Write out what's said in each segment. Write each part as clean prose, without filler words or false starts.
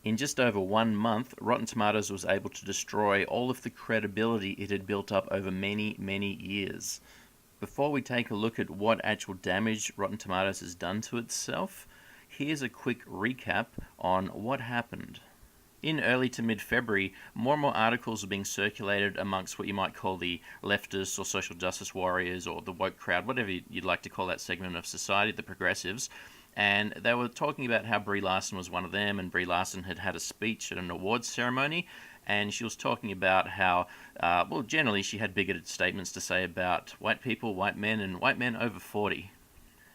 In just over 1 month, Rotten Tomatoes was able to destroy all of the credibility it had built up over many, many years. Before we take a look at what actual damage Rotten Tomatoes has done to itself, here's a quick recap on what happened. In early to mid-February, more and more articles were being circulated amongst what you might call the leftists or social justice warriors or the woke crowd, whatever you'd like to call that segment of society, the progressives. And they were talking about how Brie Larson was one of them, and Brie Larson had had a speech at an awards ceremony, and she was talking about how, generally she had bigoted statements to say about white people, white men, and white men over 40.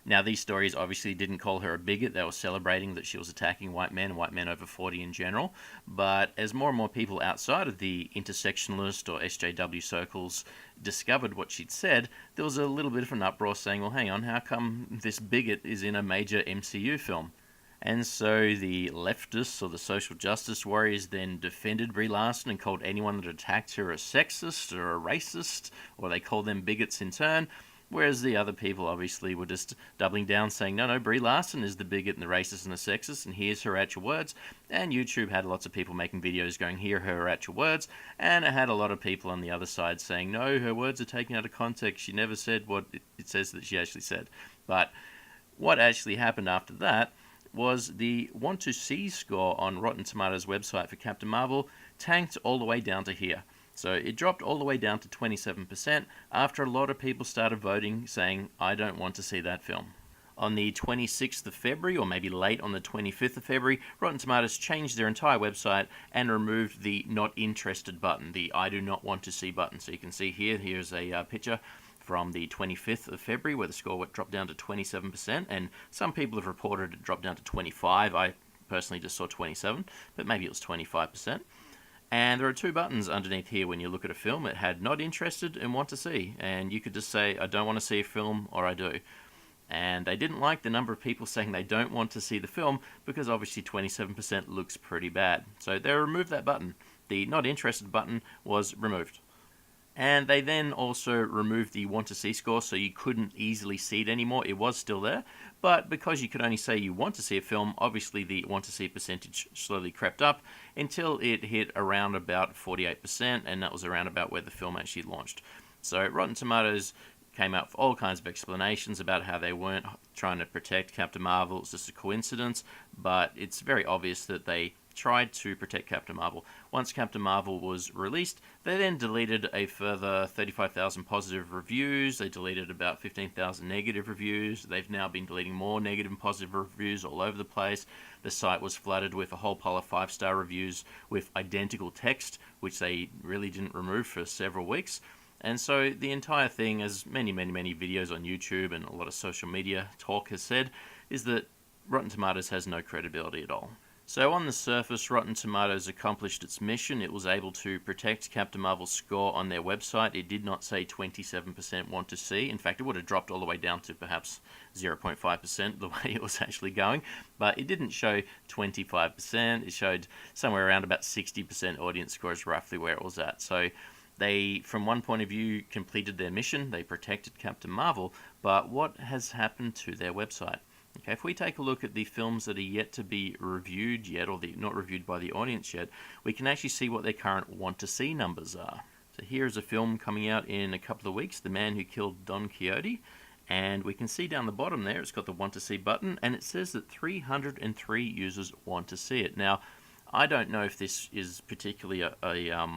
Now, these stories obviously didn't call her a bigot. They were celebrating that she was attacking white men and white men over 40 in general. But as more and more people outside of the intersectionalist or SJW circles discovered what she'd said, there was a little bit of an uproar saying, well, hang on, how come this bigot is in a major MCU film? And so the leftists or the social justice warriors then defended Brie Larson and called anyone that attacked her a sexist or a racist, or they called them bigots in turn. Whereas the other people obviously were just doubling down, saying, no, Brie Larson is the bigot and the racist and the sexist, and here's her actual words. And YouTube had lots of people making videos going, here are her actual words. And it had a lot of people on the other side saying, no, her words are taken out of context. She never said what it says that she actually said. But what actually happened after that was the want to see score on Rotten Tomatoes website for Captain Marvel tanked all the way down to here. So it dropped all the way down to 27% after a lot of people started voting saying, I don't want to see that film. On the 26th of February, or maybe late on the 25th of February, Rotten Tomatoes changed their entire website and removed the not interested button, the I do not want to see button. So you can see here's a picture from the 25th of February where the score dropped down to 27%, and some people have reported it dropped down to 25. I personally just saw 27, but maybe it was 25%. And there are two buttons underneath here when you look at a film. It had not interested and want to see. And you could just say, I don't want to see a film, or I do. And they didn't like the number of people saying they don't want to see the film because obviously 27% looks pretty bad. So they removed that button. The not interested button was removed. And they then also removed the want to see score so you couldn't easily see it anymore. It was still there, but because you could only say you want to see a film, obviously the want to see percentage slowly crept up until it hit around about 48%, and that was around about where the film actually launched. So Rotten Tomatoes came out with all kinds of explanations about how they weren't trying to protect Captain Marvel. It's just a coincidence, but it's very obvious that they tried to protect Captain Marvel. Once Captain Marvel was released, they then deleted a further 35,000 positive reviews. They deleted about 15,000 negative reviews. They've now been deleting more negative and positive reviews all over the place. The site was flooded with a whole pile of 5-star reviews with identical text, which they really didn't remove for several weeks. And so the entire thing, as many videos on YouTube and a lot of social media talk has said, is that Rotten Tomatoes has no credibility at all. So on the surface, Rotten Tomatoes accomplished its mission. It was able to protect Captain Marvel's score on their website. It did not say 27% want to see. In fact, it would have dropped all the way down to perhaps 0.5% the way it was actually going. But it didn't show 25%. It showed somewhere around about 60% audience score is roughly where it was at. So they, from one point of view, completed their mission. They protected Captain Marvel. But what has happened to their website? Okay, if we take a look at the films that are yet to be reviewed yet, or not reviewed by the audience yet, we can actually see what their current want-to-see numbers are. So here is a film coming out in a couple of weeks, The Man Who Killed Don Quixote, and we can see down the bottom there, it's got the want-to-see button, and it says that 303 users want to see it. Now, I don't know if this is particularly a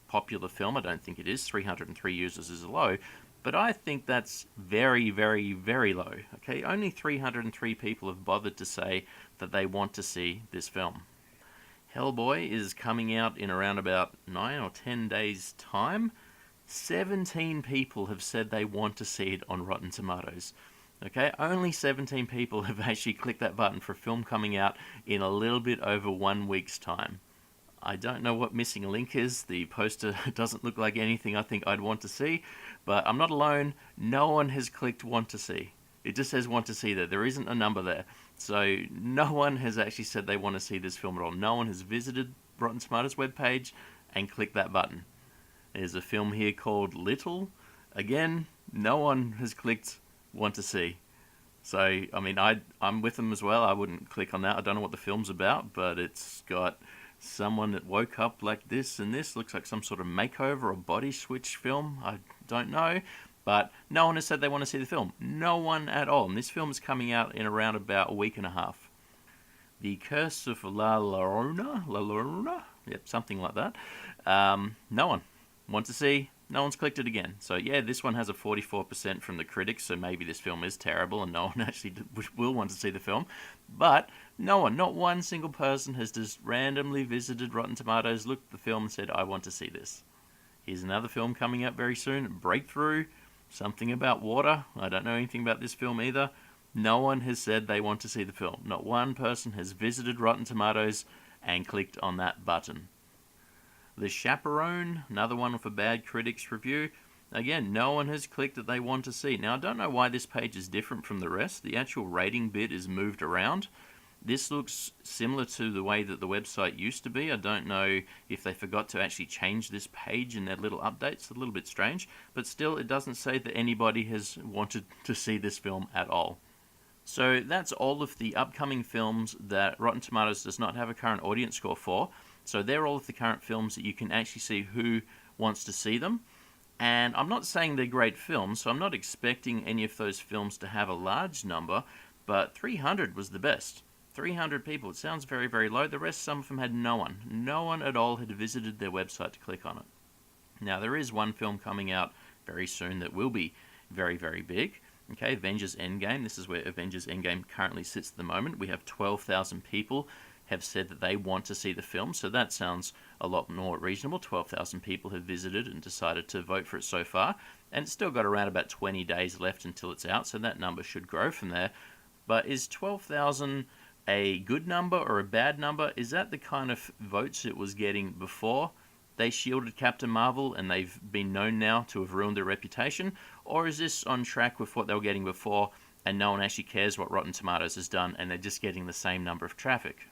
popular film. I don't think it is. 303 users is low. But I think that's very, very, very low. Okay, only 303 people have bothered to say that they want to see this film. Hellboy is coming out in around about 9 or 10 days' time. 17 people have said they want to see it on Rotten Tomatoes. Okay, only 17 people have actually clicked that button for a film coming out in a little bit over 1 week's time. I don't know what Missing Link is. The poster doesn't look like anything I think I'd want to see, but I'm not alone. No one has clicked want to see. It just says want to see there. There isn't a number there. So no one has actually said they want to see this film at all. No one has visited Rotten Tomatoes webpage and clicked that button. There's a film here called Little. Again, no one has clicked want to see. So, I mean, I'm with them as well. I wouldn't click on that. I don't know what the film's about, but it's got someone that woke up like this, and this looks like some sort of makeover or body switch film. I don't know. But no one has said they want to see the film. No one at all. And this film is coming out in around about a week and a half. The Curse of La Llorona? Yep, something like that. No one wants to see. No one's clicked it again. So yeah, this one has a 44% from the critics, so maybe this film is terrible and no one actually will want to see the film. But no one, not one single person has just randomly visited Rotten Tomatoes, looked at the film and said, I want to see this. Here's another film coming up very soon, Breakthrough, something about water. I don't know anything about this film either. No one has said they want to see the film. Not one person has visited Rotten Tomatoes and clicked on that button. The Chaperone, another one with a bad critics review. Again, no one has clicked that they want to see. Now, I don't know why this page is different from the rest. The actual rating bit is moved around. This looks similar to the way that the website used to be. I don't know if they forgot to actually change this page in their little updates. It's a little bit strange. But still, it doesn't say that anybody has wanted to see this film at all. So that's all of the upcoming films that Rotten Tomatoes does not have a current audience score for. So they're all of the current films that you can actually see who wants to see them. And I'm not saying they're great films, so I'm not expecting any of those films to have a large number, but 300 was the best. 300 people. It sounds very, very low. The rest, some of them had no one. No one at all had visited their website to click on it. Now, there is one film coming out very soon that will be very, very big. Okay, Avengers Endgame. This is where Avengers Endgame currently sits at the moment. We have 12,000 people have said that they want to see the film, so that sounds a lot more reasonable. 12,000 people have visited and decided to vote for it so far, and it's still got around about 20 days left until it's out, so that number should grow from there. But is 12,000 a good number or a bad number? Is that the kind of votes it was getting before they shielded Captain Marvel and they've been known now to have ruined their reputation? Or is this on track with what they were getting before and no one actually cares what Rotten Tomatoes has done and they're just getting the same number of traffic?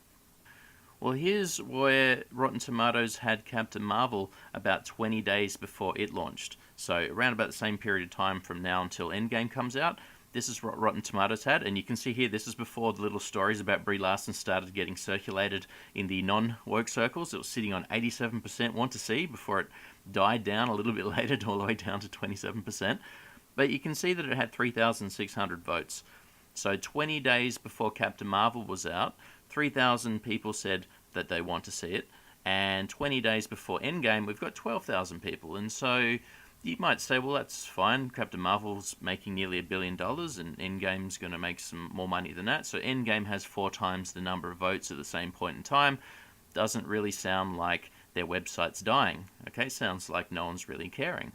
Well, here's where Rotten Tomatoes had Captain Marvel about 20 days before it launched. So around about the same period of time from now until Endgame comes out. This is what Rotten Tomatoes had, and you can see here this is before the little stories about Brie Larson started getting circulated in the non-woke circles. It was sitting on 87% want to see before it died down a little bit later, all the way down to 27%. But you can see that it had 3,600 votes. So 20 days before Captain Marvel was out, 3,000 people said that they want to see it, and 20 days before Endgame, we've got 12,000 people, and so you might say, well, that's fine. Captain Marvel's making nearly $1 billion, and Endgame's going to make some more money than that. So Endgame has 4 times the number of votes at the same point in time. Doesn't really sound like their website's dying. Okay, sounds like no one's really caring.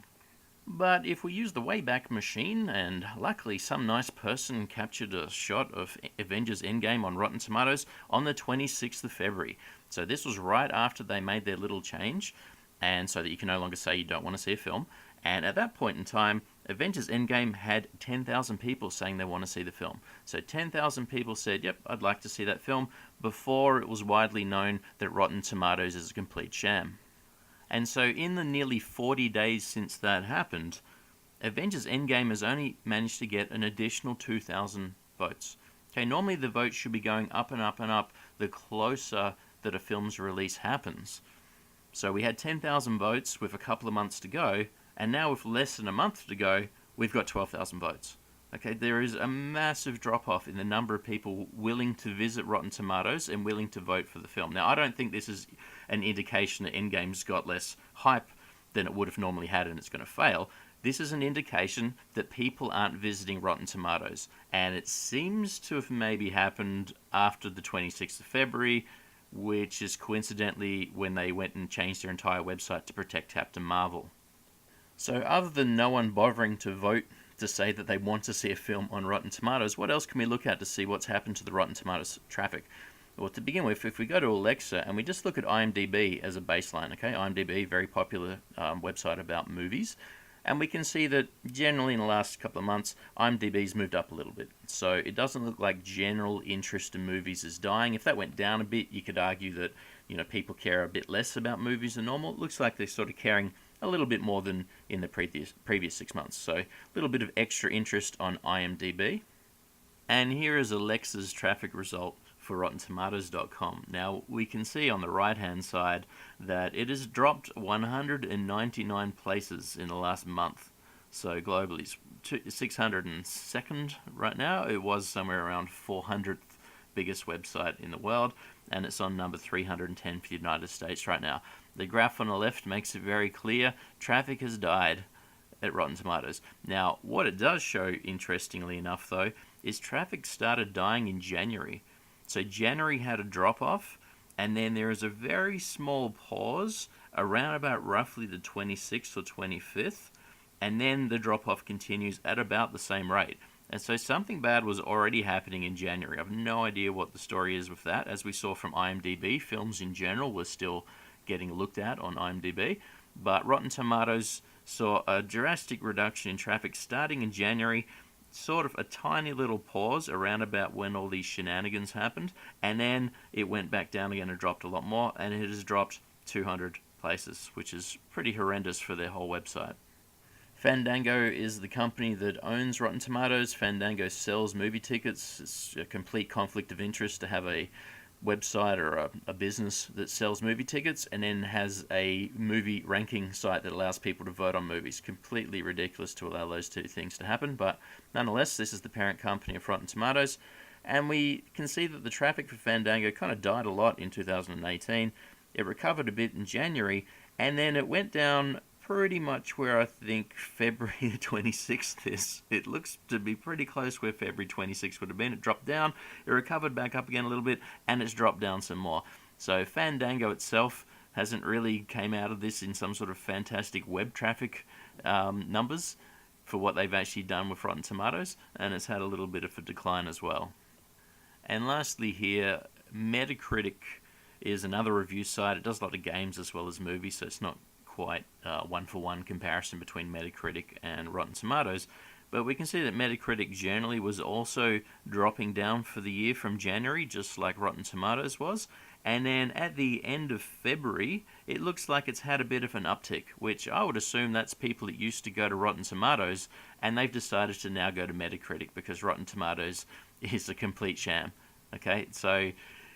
But if we use the Wayback Machine, and luckily some nice person captured a shot of Avengers Endgame on Rotten Tomatoes on the 26th of February. So this was right after they made their little change, and so that you can no longer say you don't want to see a film. And at that point in time, Avengers Endgame had 10,000 people saying they want to see the film. So 10,000 people said, yep, I'd like to see that film, before it was widely known that Rotten Tomatoes is a complete sham. And so in the nearly 40 days since that happened, Avengers Endgame has only managed to get an additional 2,000 votes. Okay, normally the votes should be going up and up and up the closer that a film's release happens. So we had 10,000 votes with a couple of months to go, and now with less than a month to go, we've got 12,000 votes. Okay, there is a massive drop-off in the number of people willing to visit Rotten Tomatoes and willing to vote for the film. Now, I don't think this is an indication that Endgame's got less hype than it would have normally had and it's going to fail. This is an indication that people aren't visiting Rotten Tomatoes, and it seems to have maybe happened after the 26th of February, which is coincidentally when they went and changed their entire website to protect Captain Marvel. So other than no one bothering to vote to say that they want to see a film on Rotten Tomatoes, what else can we look at to see what's happened to the Rotten Tomatoes traffic? Well, to begin with, if we go to Alexa and we just look at IMDb as a baseline, okay, IMDb, very popular website about movies, and we can see that generally in the last couple of months, IMDb's moved up a little bit. So it doesn't look like general interest in movies is dying. If that went down a bit, you could argue that, people care a bit less about movies than normal. It looks like they're sort of caring a little bit more than in the previous 6 months. So a little bit of extra interest on IMDb. And here is Alexa's traffic result for RottenTomatoes.com. Now, we can see on the right-hand side that it has dropped 199 places in the last month. So globally, it's 602nd right now. It was somewhere around 400th biggest website in the world, and it's on number 310 for the United States right now. The graph on the left makes it very clear traffic has died at Rotten Tomatoes. Now, what it does show, interestingly enough, though, is traffic started dying in January. So January had a drop-off, and then there is a very small pause around about roughly the 26th or 25th, and then the drop-off continues at about the same rate. And so something bad was already happening in January. I have no idea what the story is with that. As we saw from IMDb, films in general were still getting looked at on IMDb, but Rotten Tomatoes saw a drastic reduction in traffic starting in January, sort of a tiny little pause around about when all these shenanigans happened, and then it went back down again and dropped a lot more, and it has dropped 200 places, which is pretty horrendous for their whole website. Fandango is the company that owns Rotten Tomatoes. Fandango sells movie tickets. It's a complete conflict of interest to have a website or a business that sells movie tickets and then has a movie ranking site that allows people to vote on movies. Completely ridiculous to allow those two things to happen, but nonetheless, this is the parent company of Rotten Tomatoes, and we can see that the traffic for Fandango kind of died a lot in 2018. It recovered a bit in January, and then it went down pretty much where I think February 26th is. It looks to be pretty close where February 26th would have been. It dropped down, it recovered back up again a little bit, and it's dropped down some more. So Fandango itself hasn't really came out of this in some sort of fantastic web traffic numbers for what they've actually done with Rotten Tomatoes, and it's had a little bit of a decline as well. And lastly here, Metacritic is another review site. It does a lot of games as well as movies, so it's not quite one-for-one comparison between Metacritic and Rotten Tomatoes, but we can see that Metacritic generally was also dropping down for the year from January, just like Rotten Tomatoes was, and then at the end of February, it looks like it's had a bit of an uptick, which I would assume that's people that used to go to Rotten Tomatoes, and they've decided to now go to Metacritic because Rotten Tomatoes is a complete sham. Okay, so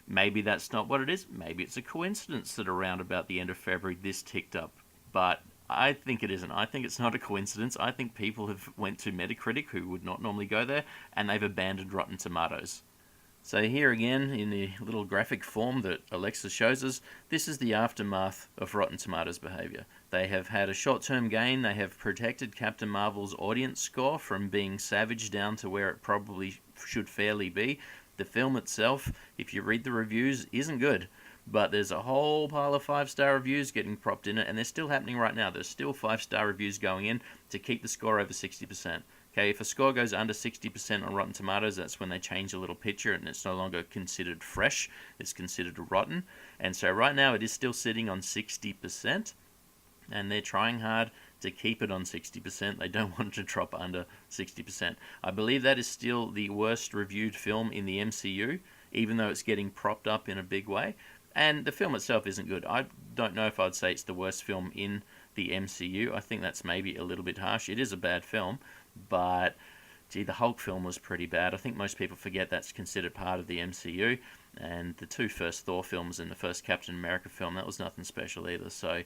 maybe that's not what it is. Maybe it's a coincidence that around about the end of February this ticked up. But I think it isn't. I think it's not a coincidence. I think people have went to Metacritic who would not normally go there, and they've abandoned Rotten Tomatoes. So here again, in the little graphic form that Alexa shows us, this is the aftermath of Rotten Tomatoes behavior. They have had a short-term gain. They have protected Captain Marvel's audience score from being savage down to where it probably should fairly be. The film itself, if you read the reviews, isn't good. But there's a whole pile of 5-star reviews getting propped in it, and they're still happening right now. There's still 5-star reviews going in to keep the score over 60%. Okay, if a score goes under 60% on Rotten Tomatoes, that's when they change a little picture and it's no longer considered fresh, it's considered rotten. And so right now it is still sitting on 60%, and they're trying hard to keep it on 60%. They don't want it to drop under 60%. I believe that is still the worst reviewed film in the MCU, even though it's getting propped up in a big way. And the film itself isn't good. I don't know if I'd say it's the worst film in the MCU. I think that's maybe a little bit harsh. It is a bad film, but gee, the Hulk film was pretty bad. I think most people forget that's considered part of the MCU. And the two first Thor films and the first Captain America film, that was nothing special either. So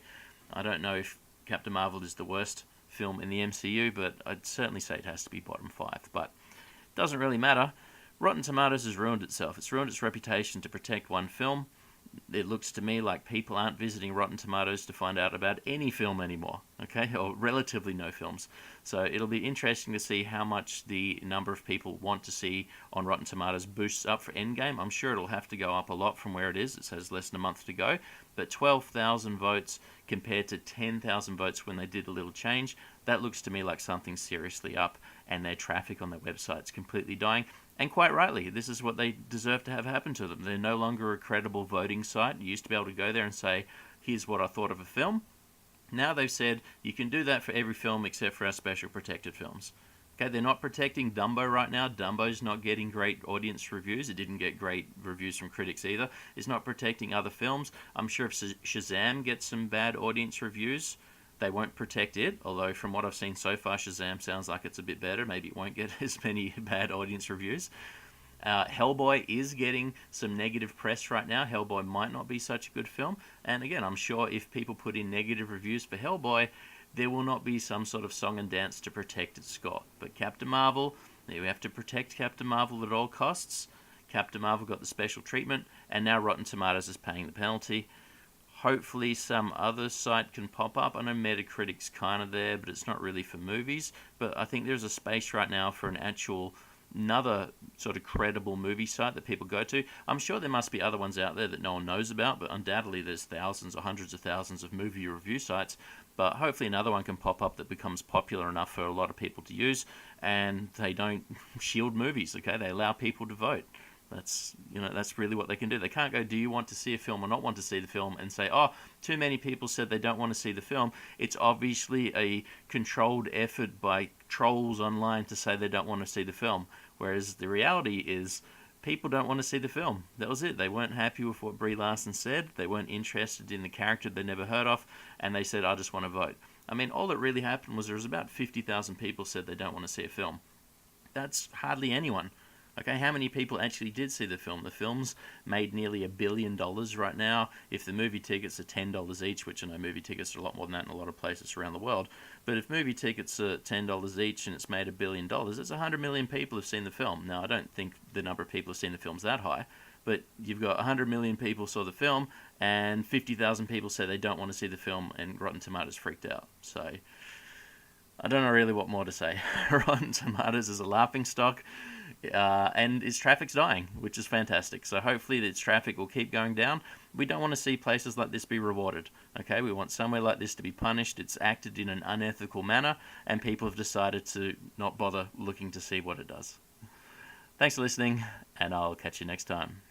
I don't know if Captain Marvel is the worst film in the MCU, but I'd certainly say it has to be bottom 5. But it doesn't really matter. Rotten Tomatoes has ruined itself. It's ruined its reputation to protect one film. It looks to me like people aren't visiting Rotten Tomatoes to find out about any film anymore, okay, or relatively no films. So it'll be interesting to see how much the number of people want to see on Rotten Tomatoes boosts up for Endgame. I'm sure it'll have to go up a lot from where it is. It says less than a month to go, but 12,000 votes compared to 10,000 votes when they did a little change, that looks to me like something seriously up, and their traffic on their website's completely dying. And quite rightly, this is what they deserve to have happen to them. They're no longer a credible voting site. You used to be able to go there and say, here's what I thought of a film. Now they've said, you can do that for every film except for our special protected films. Okay, they're not protecting Dumbo right now. Dumbo's not getting great audience reviews. It didn't get great reviews from critics either. It's not protecting other films. I'm sure if Shazam gets some bad audience reviews, They won't protect it, although from what I've seen so far, Shazam sounds like it's a bit better. Maybe it won't get as many bad audience reviews. Hellboy is getting some negative press right now. Hellboy might not be such a good film. And again, I'm sure if people put in negative reviews for Hellboy, there will not be some sort of song and dance to protect its score. But Captain Marvel, we have to protect Captain Marvel at all costs. Captain Marvel got the special treatment, and now Rotten Tomatoes is paying the penalty. Hopefully some other site can pop up. I know Metacritic's kind of there, but it's not really for movies. But I think there's a space right now for another sort of credible movie site that people go to. I'm sure there must be other ones out there that no one knows about, but undoubtedly there's thousands or hundreds of thousands of movie review sites. But hopefully another one can pop up that becomes popular enough for a lot of people to use, and they don't shield movies, okay? They allow people to vote. That's really what they can do. They can't go, do you want to see a film or not want to see the film, and say, oh, too many people said they don't want to see the film. It's obviously a controlled effort by trolls online to say they don't want to see the film. Whereas the reality is people don't want to see the film. That was it. They weren't happy with what Brie Larson said. They weren't interested in the character they never heard of, and they said, I just want to vote. I mean, all that really happened was there was about 50,000 people said they don't want to see a film. That's hardly anyone. Okay, how many people actually did see the film? The film's made nearly $1 billion right now. If the movie tickets are $10 each, which I know movie tickets are a lot more than that in a lot of places around the world, but if movie tickets are $10 each and it's made $1 billion, it's 100 million people have seen the film. Now, I don't think the number of people who've seen the film's that high, but you've got 100 million people saw the film, and 50,000 people say they don't want to see the film, and Rotten Tomatoes freaked out. So I don't know really what more to say. Rotten Tomatoes is a laughingstock. And its traffic's dying, which is fantastic. So hopefully its traffic will keep going down. We don't want to see places like this be rewarded. Okay, we want somewhere like this to be punished. It's acted in an unethical manner, and people have decided to not bother looking to see what it does. Thanks for listening, and I'll catch you next time.